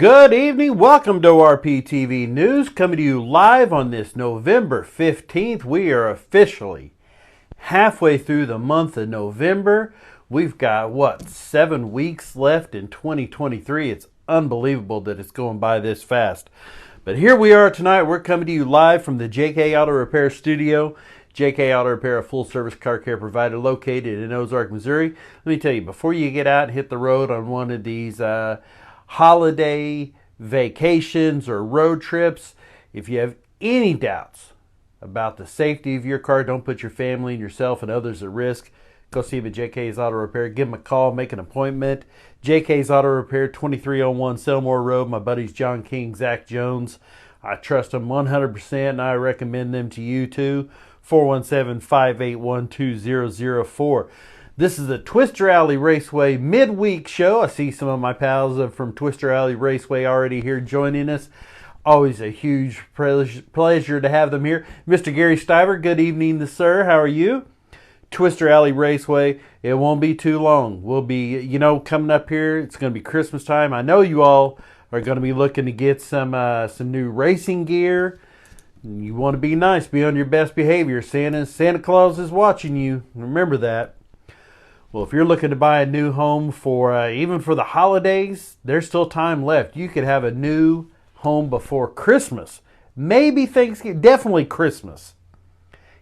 Good evening. Welcome to RPTV News, coming to you live on this November 15th. We are officially halfway through the month of November. We've got, 7 weeks left in 2023. It's unbelievable that it's going by this fast. But here we are tonight. We're coming to you live from the JK Auto Repair Studio. JK Auto Repair, a full-service car care provider located in Ozark, Missouri. Let me tell you, before you get out and hit the road on one of these holiday vacations or road trips, if you have any doubts about the safety of your car, don't put your family and yourself and others at risk, go see them at JK's Auto Repair. Give them a call, make an appointment. JK's Auto Repair, 2301 Selmore Road. My buddies John King, Zach Jones. I trust them 100%, and I recommend them to you too. 417-581-2004. This is the Twister Alley Raceway midweek show. I see some of my pals from Twister Alley Raceway already here joining us. Always a huge pleasure to have them here. Mr. Gary Stiver, good evening, sir. How are you? Twister Alley Raceway, it won't be too long. We'll be, coming up here. It's going to be Christmas time. I know you all are going to be looking to get some new racing gear. You want to be nice, be on your best behavior. Santa Claus is watching you. Remember that. Well, if you're looking to buy a new home for even for the holidays, there's still time left. You could have a new home before Christmas. Maybe Thanksgiving, definitely Christmas.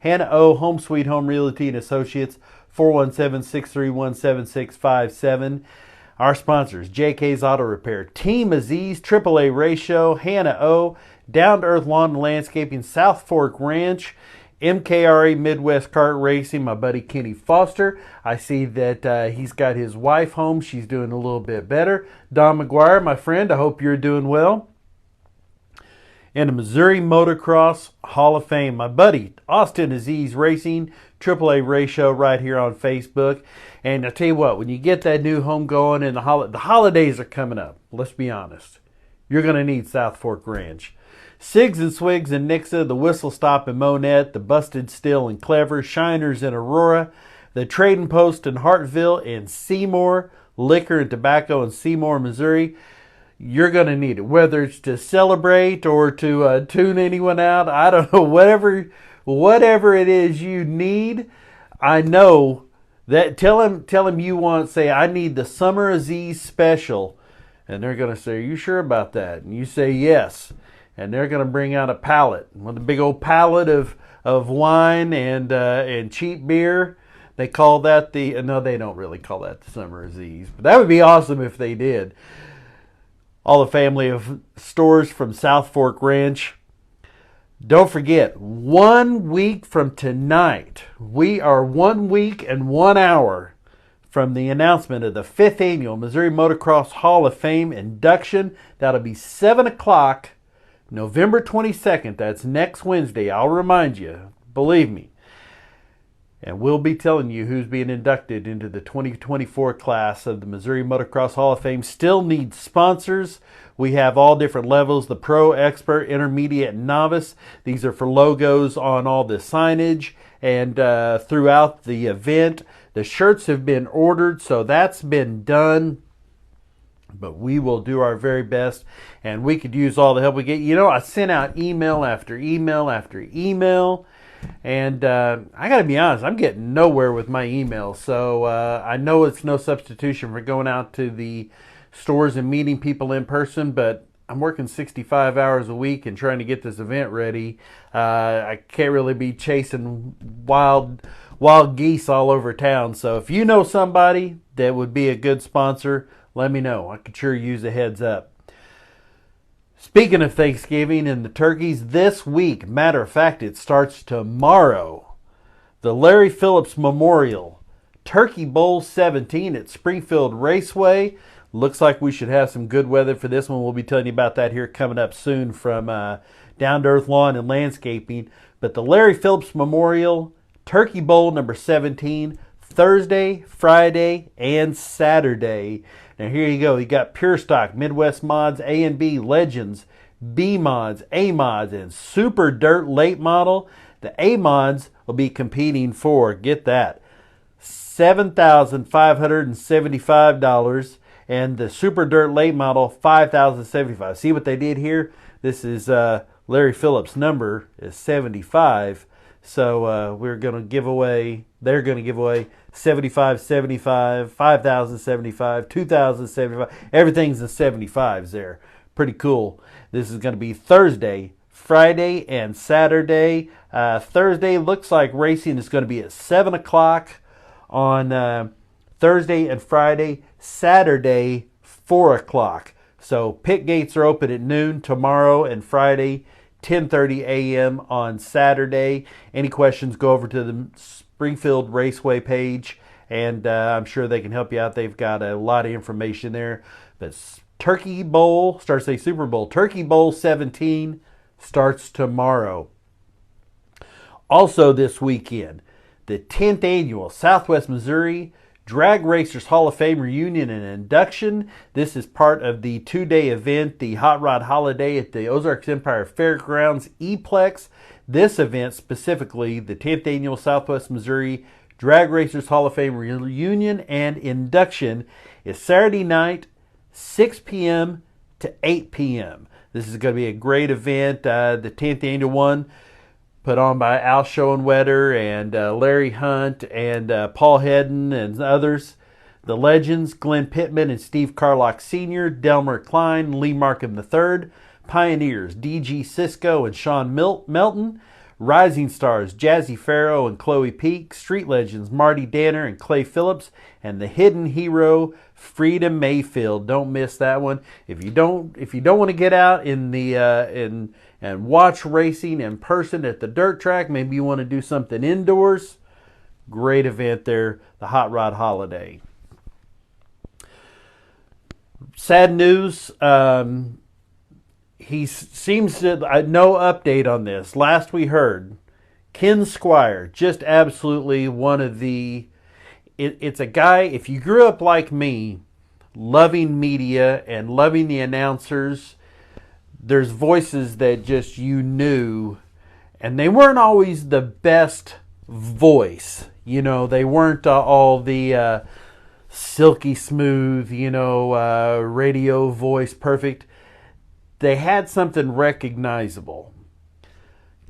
Hannah O, Home Sweet Home Realty and Associates, 417-631-7657. Our sponsors, JK's Auto Repair, Team Aziz, AAA Ratio, Hannah O, Down to Earth Lawn and Landscaping, South Fork Ranch, MKRA Midwest Kart Racing, my buddy Kenny Foster. I see that he's got his wife home. She's doing a little bit better. Don McGuire, my friend, I hope you're doing well. And the Missouri Motocross Hall of Fame, my buddy Austin Aziz Racing, AAA Ratio right here on Facebook. And I tell you what, when you get that new home going and the holidays are coming up, let's be honest, you're going to need South Fork Ranch. Sigs and Swigs in Nixa, the Whistle Stop in Monette, the Busted Still in Clever, Shiners in Aurora, the Trading Post in Hartville, and Seymour Liquor and Tobacco in Seymour, Missouri. You're going to need it, whether it's to celebrate or to tune anyone out. I don't know, whatever it is you need. I know that. Tell them you want, say, I need the Summer Aziz special. And they're going to say, are you sure about that? And you say yes. And they're going to bring out a pallet, with a big old pallet of wine and cheap beer. They call that no, they don't really call that the Summer Aziz. But that would be awesome if they did. All the family of stores from South Fork Ranch. Don't forget, 1 week from tonight, we are 1 week and 1 hour from the announcement of the 5th Annual Missouri Motocross Hall of Fame induction. That'll be 7 o'clock, November 22nd. That's next Wednesday. I'll remind you, believe me. And we'll be telling you who's being inducted into the 2024 class of the Missouri Motocross Hall of Fame. Still needs sponsors. We have all different levels, the pro, expert, intermediate, and novice. These are for logos on all the signage and throughout the event. The shirts have been ordered, so that's been done. But we will do our very best, and we could use all the help we get. I sent out email after email after email. And I got to be honest, I'm getting nowhere with my email. So I know it's no substitution for going out to the stores and meeting people in person, but I'm working 65 hours a week and trying to get this event ready. I can't really be chasing wild geese all over town. So if you know somebody that would be a good sponsor, let me know. I could sure use a heads up. Speaking of Thanksgiving and the turkeys, this week, matter of fact, it starts tomorrow, the Larry Phillips Memorial Turkey Bowl 17 at Springfield Raceway. Looks like we should have some good weather for this one. We'll be telling you about that here coming up soon from Down to Earth Lawn and Landscaping. But the Larry Phillips Memorial Turkey Bowl number 17, Thursday, Friday, and Saturday. Now here you go. You got Pure Stock, Midwest Mods, A and B, Legends, B Mods, A Mods, and Super Dirt Late Model. The A Mods will be competing for, get that, $7,575. And the Super Dirt Late Model, 5,075. See what they did here? This is Larry Phillips' number is 75. So we're going to give away, they're going to give away 75, 75, 5,075, 2,075. Everything's in 75s there. Pretty cool. This is going to be Thursday, Friday, and Saturday. Thursday looks like racing is going to be at 7 o'clock on Thursday and Friday. Saturday, 4 o'clock. So pit gates are open at noon tomorrow and Friday, 10:30 a.m. on Saturday. Any questions, go over to the Springfield Raceway page, and I'm sure they can help you out. They've got a lot of information there. But Turkey Bowl, starts a Super Bowl. Turkey Bowl 17 starts tomorrow. Also this weekend, the 10th annual Southwest Missouri Drag Racers Hall of Fame reunion and induction. This is part of the 2-day event, the Hot Rod Holiday at the Ozarks Empire Fairgrounds E-Plex. This event specifically, the 10th annual Southwest Missouri Drag Racers Hall of Fame reunion and induction, is Saturday night, 6 p.m. to 8 p.m. This is going to be a great event. The 10th annual one, put on by Al Schoenwetter and Larry Hunt and Paul Hedden and others. The legends, Glenn Pittman and Steve Carlock Sr., Delmer Klein, Lee Markham III. Pioneers, D.G. Cisco and Sean Melton. Rising stars, Jazzy Farrow and Chloe Peak. Street legends, Marty Danner and Clay Phillips. And the hidden hero, Freedom Mayfield. Don't miss that one. If you don't want to get out in the and watch racing in person at the dirt track, maybe you want to do something indoors, great event there, the Hot Rod Holiday. Sad news, he seems to, no update on this. Last we heard, Ken Squire, just absolutely one of the, it's a guy, if you grew up like me, loving media and loving the announcers, there's voices that just you knew, and they weren't always the best voice. You know, they weren't all the silky smooth, radio voice perfect. They had something recognizable.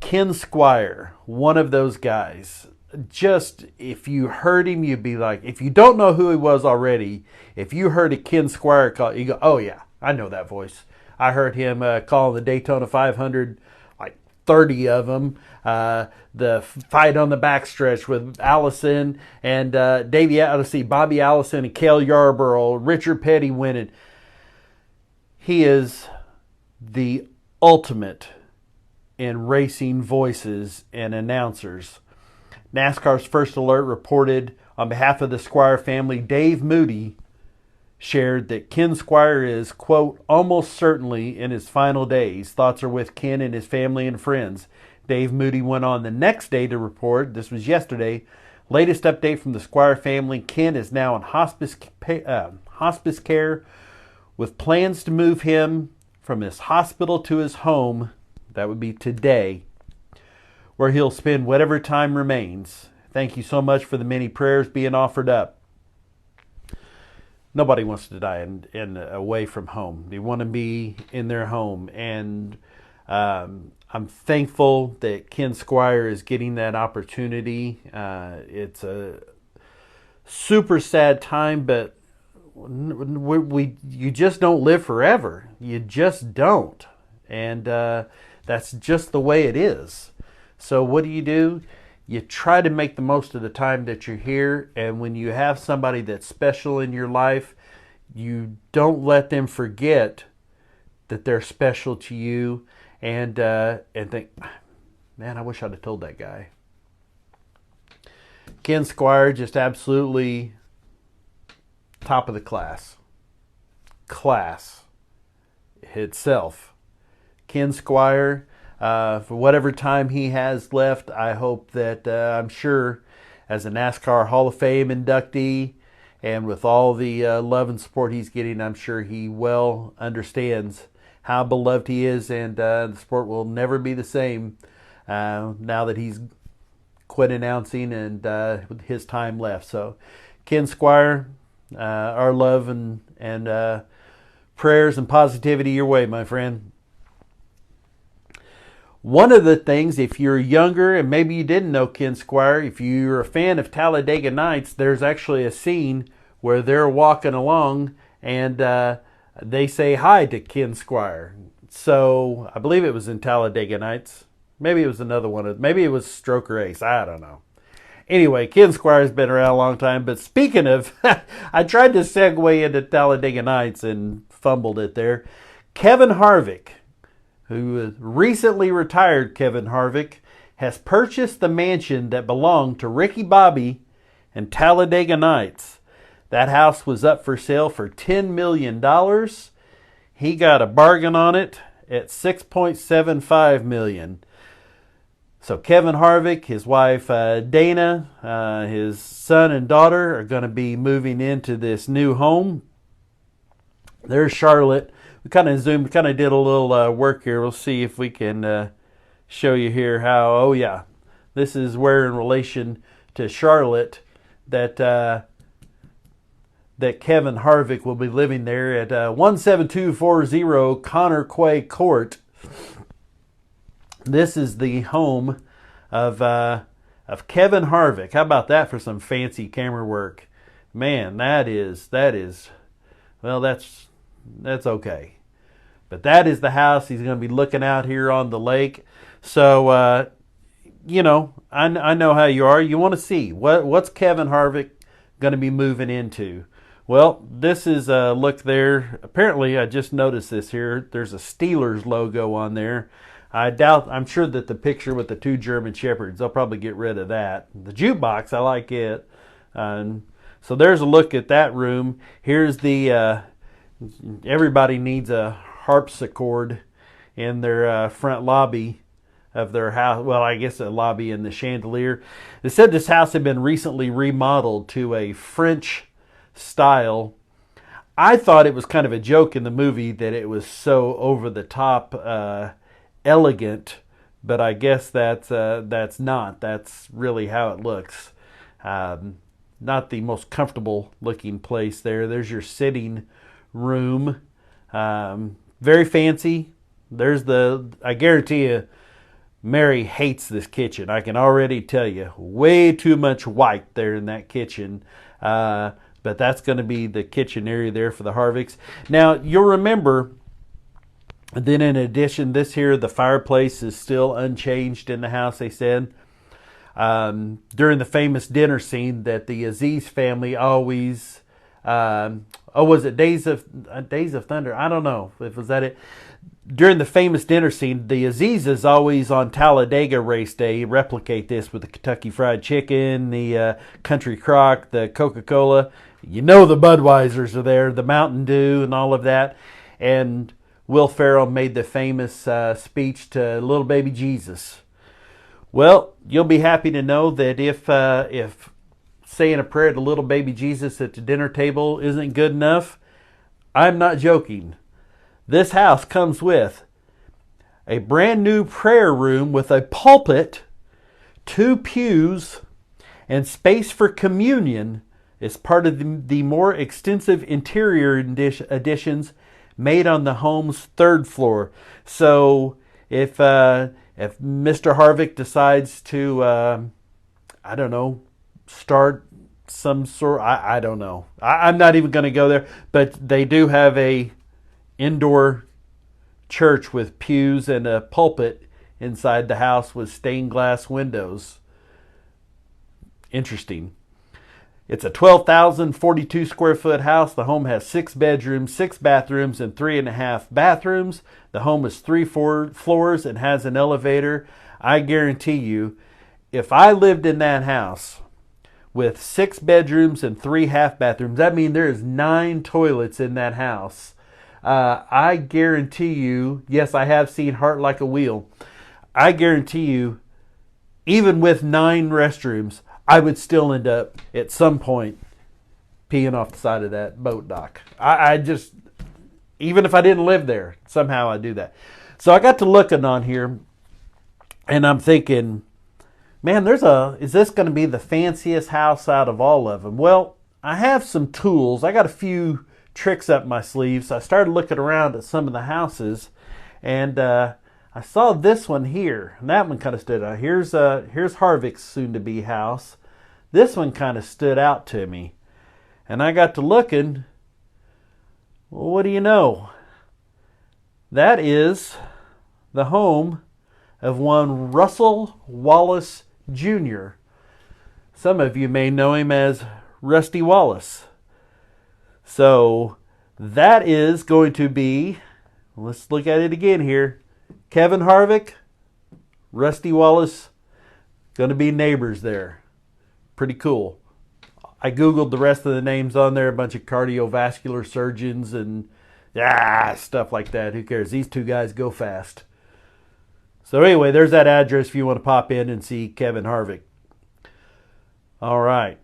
Ken Squire, one of those guys. Just, if you heard him, you'd be like, if you don't know who he was already, if you heard a Ken Squire call, you go, oh yeah, I know that voice. I heard him calling the Daytona 500, like 30 of them. The fight on the backstretch with Allison and Bobby Allison and Cale Yarborough, Richard Petty winning. He is the ultimate in racing voices and announcers. NASCAR's First Alert reported on behalf of the Squire family, Dave Moody shared that Ken Squire is, quote, almost certainly in his final days. Thoughts are with Ken and his family and friends. Dave Moody went on the next day to report, this was yesterday, latest update from the Squire family, Ken is now in hospice care with plans to move him from his hospital to his home, that would be today, where he'll spend whatever time remains. Thank you so much for the many prayers being offered up. Nobody wants to die in away from home. They want to be in their home. And I'm thankful that Ken Squire is getting that opportunity. It's a super sad time, but you just don't live forever. You just don't. And that's just the way it is. So what do? You try to make the most of the time that you're here, and when you have somebody that's special in your life, you don't let them forget that they're special to you, and think, man, I wish I'd have told that guy. Ken Squire, just absolutely top of the class. Class itself. Ken Squire, for whatever time he has left, I hope that, I'm sure, as a NASCAR Hall of Fame inductee, and with all the love and support he's getting, I'm sure he well understands how beloved he is, and the sport will never be the same now that he's quit announcing and with his time left. So, Ken Squire, our love and prayers and positivity your way, my friend. One of the things, if you're younger and maybe you didn't know Ken Squire, if you're a fan of Talladega Nights, there's actually a scene where they're walking along and they say hi to Ken Squire. So I believe it was in Talladega Nights. Maybe it was another one. Maybe it was Stroker Ace. I don't know. Anyway, Ken Squire's been around a long time. But speaking of, I tried to segue into Talladega Nights and fumbled it there. Kevin Harvick, who recently retired Kevin Harvick, has purchased the mansion that belonged to Ricky Bobby and Talladega Nights. That house was up for sale for $10 million. He got a bargain on it at $6.75 million. So Kevin Harvick, his wife Dana, his son and daughter are going to be moving into this new home. There's Charlotte. We kind of did a little work here. We'll see if we can show you here how, oh yeah, this is where in relation to Charlotte that Kevin Harvick will be living there at 17240 Connor Quay Court. This is the home of Kevin Harvick. How about that for some fancy camera work? Man, that is well, that's okay. But that is the house. He's going to be looking out here on the lake. So, I know how you are. You want to see what's Kevin Harvick going to be moving into. Well, this is a look there. Apparently, I just noticed this here. There's a Steelers logo on there. I'm sure that the picture with the two German Shepherds, they'll probably get rid of that. The jukebox, I like it. So there's a look at that room. Here's the, everybody needs a harpsichord in their front lobby of their house. Well, I guess a lobby in the chandelier. They said this house had been recently remodeled to a French style. I thought it was kind of a joke in the movie that it was so over the top elegant, but I guess that's not. That's really how it looks. Not the most comfortable looking place there. There's your sitting room. Very fancy. I guarantee you, Mary hates this kitchen. I can already tell you. Way too much white there in that kitchen. But that's going to be the kitchen area there for the Harvicks. Now, you'll remember, then in addition, this here, the fireplace is still unchanged in the house, they said. During the famous dinner scene that the Aziz family always, was it Days of Thunder? I don't know if was that it. During the famous dinner scene, the Azizes always on Talladega race day replicate this with the Kentucky Fried Chicken, the Country Crock, the Coca-Cola. You know the Budweisers are there, the Mountain Dew and all of that. And Will Ferrell made the famous speech to little baby Jesus. Well, you'll be happy to know that if saying a prayer to little baby Jesus at the dinner table isn't good enough, I'm not joking. This house comes with a brand new prayer room with a pulpit, 2 pews, and space for communion as part of the more extensive interior additions made on the home's 3rd floor. So if Mr. Harvick decides to, I don't know, start some sort, I don't know. I'm not even going to go there, but they do have a indoor church with pews and a pulpit inside the house with stained glass windows. Interesting. It's a 12,042 square foot house. The home has 6 bedrooms, 6 bathrooms, and 3.5 bathrooms. The home is 3 floors and has an elevator. I guarantee you, if I lived in that house with 6 bedrooms and 3 half bathrooms, that means there is 9 toilets in that house. I guarantee you, yes, I have seen Heart Like a Wheel. I guarantee you, even with 9 restrooms, I would still end up at some point peeing off the side of that boat dock. I just, even if I didn't live there, somehow I do that. So I got to looking on here, and I'm thinking, man, is this going to be the fanciest house out of all of them? Well, I have some tools. I got a few tricks up my sleeve. So I started looking around at some of the houses, and I saw this one here, and that one kind of stood out. Here's Harvick's soon-to-be house. This one kind of stood out to me, and I got to looking. Well, what do you know? That is the home of one Russell Wallace Jr. Some of you may know him as Rusty Wallace. So that is going to be, let's look at it again here. Kevin Harvick, Rusty Wallace, going to be neighbors there. Pretty cool. I Googled the rest of the names on there, a bunch of cardiovascular surgeons and stuff like that. Who cares? These two guys go fast. So anyway, there's that address if you want to pop in and see Kevin Harvick. All right.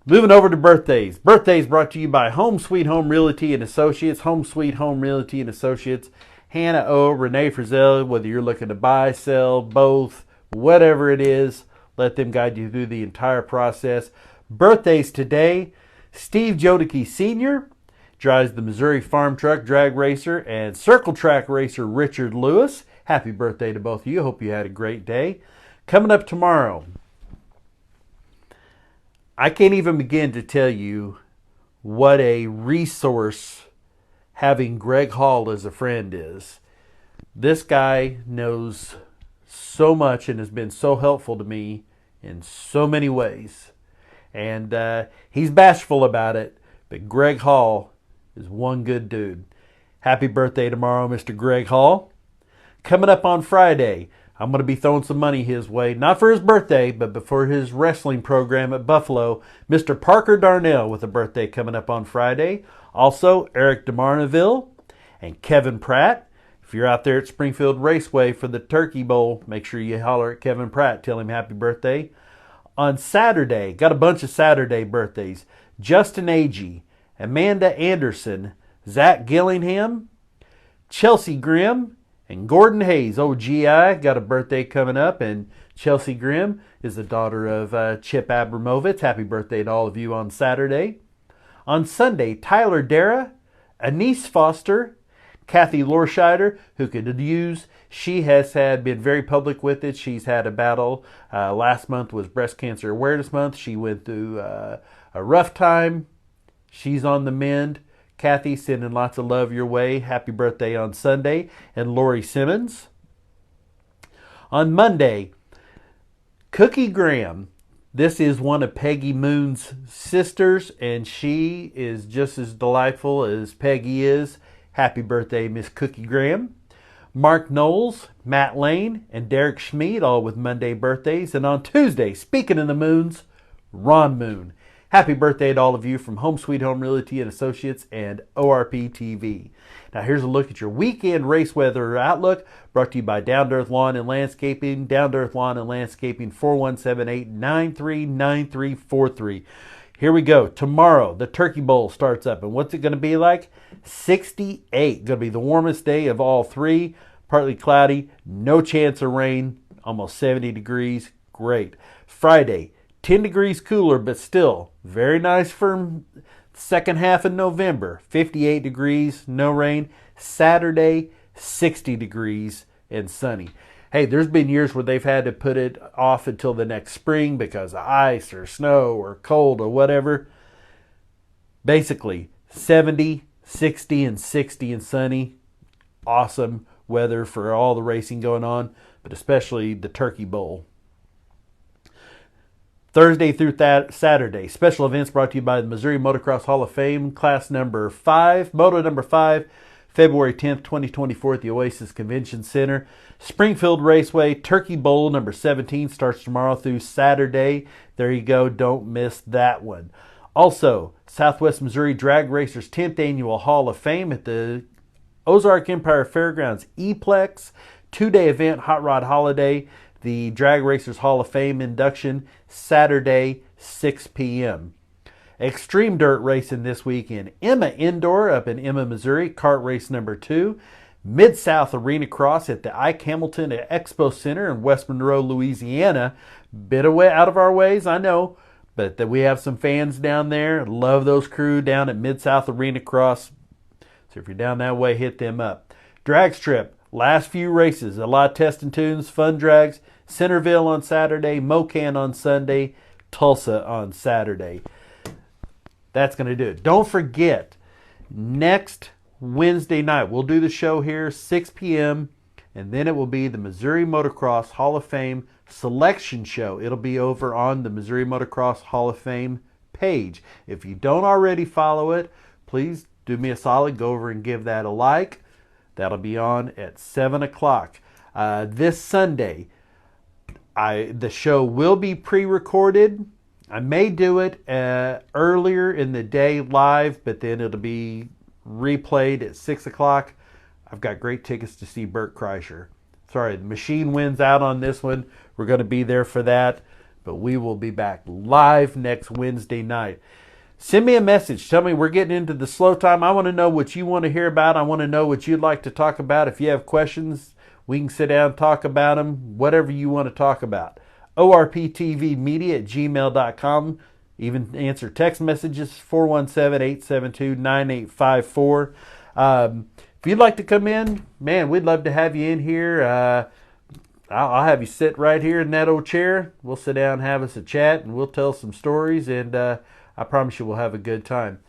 Moving over to birthdays. Birthdays brought to you by Home Sweet Home Realty and Associates. Home Sweet Home Realty and Associates. Hannah O, Renee Frizzell, whether you're looking to buy, sell, both, whatever it is, let them guide you through the entire process. Birthdays today. Steve Jodicke Sr. drives the Missouri Farm Truck Drag Racer and Circle Track Racer Richard Lewis. Happy birthday to both of you. Hope you had a great day. Coming up tomorrow, I can't even begin to tell you what a resource having Greg Hall as a friend is. This guy knows so much and has been so helpful to me in so many ways. And he's bashful about it, but Greg Hall is one good dude. Happy birthday tomorrow, Mr. Greg Hall. Coming up on Friday, I'm going to be throwing some money his way, not for his birthday, but before his wrestling program at Buffalo. Mr. Parker Darnell with a birthday coming up on Friday. Also, Eric DeMarneville and Kevin Pratt. If you're out there at Springfield Raceway for the Turkey Bowl, make sure you holler at Kevin Pratt. Tell him happy birthday. On Saturday, got a bunch of Saturday birthdays. Justin Agee, Amanda Anderson, Zach Gillingham, Chelsea Grimm, and Gordon Hayes. GI got a birthday coming up, and Chelsea Grimm is the daughter of Chip Abramovitz. Happy birthday to all of you on Saturday. On Sunday, Tyler Dara, Anise Foster, Kathy Lorscheider, who could use. She has been very public with it. She's had a battle. Last month was Breast Cancer Awareness Month. She went through a rough time. She's on the mend. Kathy, sending lots of love your way. Happy birthday on Sunday. And Lori Simmons. On Monday, Cookie Graham. This is one of Peggy Moon's sisters, and she is just as delightful as Peggy is. Happy birthday, Miss Cookie Graham. Mark Knowles, Matt Lane, and Derek Schmid, all with Monday birthdays. And on Tuesday, speaking of the moons, Ron Moon. Happy birthday to all of you from Home Sweet Home Realty and Associates and ORP TV. Now here's a look at your weekend race weather outlook, brought to you by Down to Earth Lawn and Landscaping. Down to Earth Lawn and Landscaping, 4178-939343. Here we go. Tomorrow, the Turkey Bowl starts up. And what's it going to be like? 68. Going to be the warmest day of all three. Partly cloudy. No chance of rain. Almost 70 degrees. Great. Friday, 10 degrees cooler, but still very nice for second half of November. 58 degrees. No rain. Saturday, 60 degrees and sunny. Hey, there's been years where they've had to put it off until the next spring because of ice or snow or cold or whatever. Basically, 70, 60, and 60 and sunny. Awesome weather for all the racing going on, but especially the Turkey Bowl. Thursday through Saturday, special events brought to you by the Missouri Motocross Hall of Fame, class number 5, moto number 5. February 10th, 2024 at the Oasis Convention Center. Springfield Raceway, Turkey Bowl number 17 starts tomorrow through Saturday. There you go. Don't miss that one. Also, Southwest Missouri Drag Racers 10th Annual Hall of Fame at the Ozark Empire Fairgrounds E-Plex. 2-day event, Hot Rod Holiday. The Drag Racers Hall of Fame induction, Saturday, 6 p.m. Extreme Dirt racing this weekend. Emma Indoor up in Emma, Missouri. Kart race number 2. Mid-South Arena Cross at the Ike Hamilton Expo Center in West Monroe, Louisiana. Bit away out of our ways, I know. But that we have some fans down there. Love those crew down at Mid-South Arena Cross. So if you're down that way, hit them up. Drag Strip, last few races. A lot of testing tunes, fun drags. Centerville on Saturday, Mocan on Sunday, Tulsa on Saturday. That's going to do it. Don't forget, next Wednesday night, we'll do the show here, 6 p.m., and then it will be the Missouri Motocross Hall of Fame selection show. It'll be over on the Missouri Motocross Hall of Fame page. If you don't already follow it, please do me a solid, go over and give that a like. That'll be on at 7 o'clock. This Sunday, the show will be pre-recorded. I may do it earlier in the day live, but then it'll be replayed at 6 o'clock. I've got great tickets to see Bert Kreischer. Sorry, the machine wins out on this one. We're going to be there for that, but we will be back live next Wednesday night. Send me a message. Tell me we're getting into the slow time. I want to know what you want to hear about. I want to know what you'd like to talk about. If you have questions, we can sit down and talk about them, whatever you want to talk about. orptvmedia@gmail.com. Even answer text messages, 417-872-9854. If you'd like to come in, man, we'd love to have you in here. I'll have you sit right here in that old chair. We'll sit down and have us a chat, and we'll tell some stories, and I promise you we'll have a good time.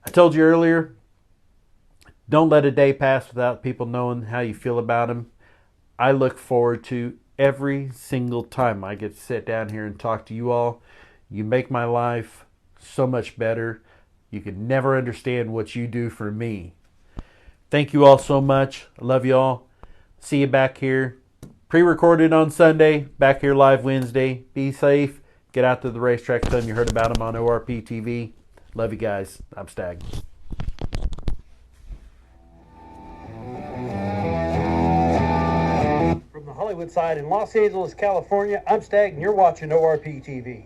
I told you earlier, don't let a day pass without people knowing how you feel about them. I look forward to every single time I get to sit down here and talk to you all. You make my life so much better. You can never understand what you do for me. Thank you all so much. I love you all. See you back here. Pre-recorded on Sunday. Back here live Wednesday. Be safe. Get out to the racetrack. Tell them you heard about them on ORP TV. Love you guys. I'm Stag. From the Hollywood side in Los Angeles, California, I'm Stag, and you're watching ORP TV.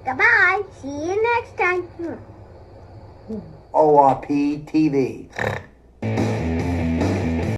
Goodbye. See you next time. ORP TV.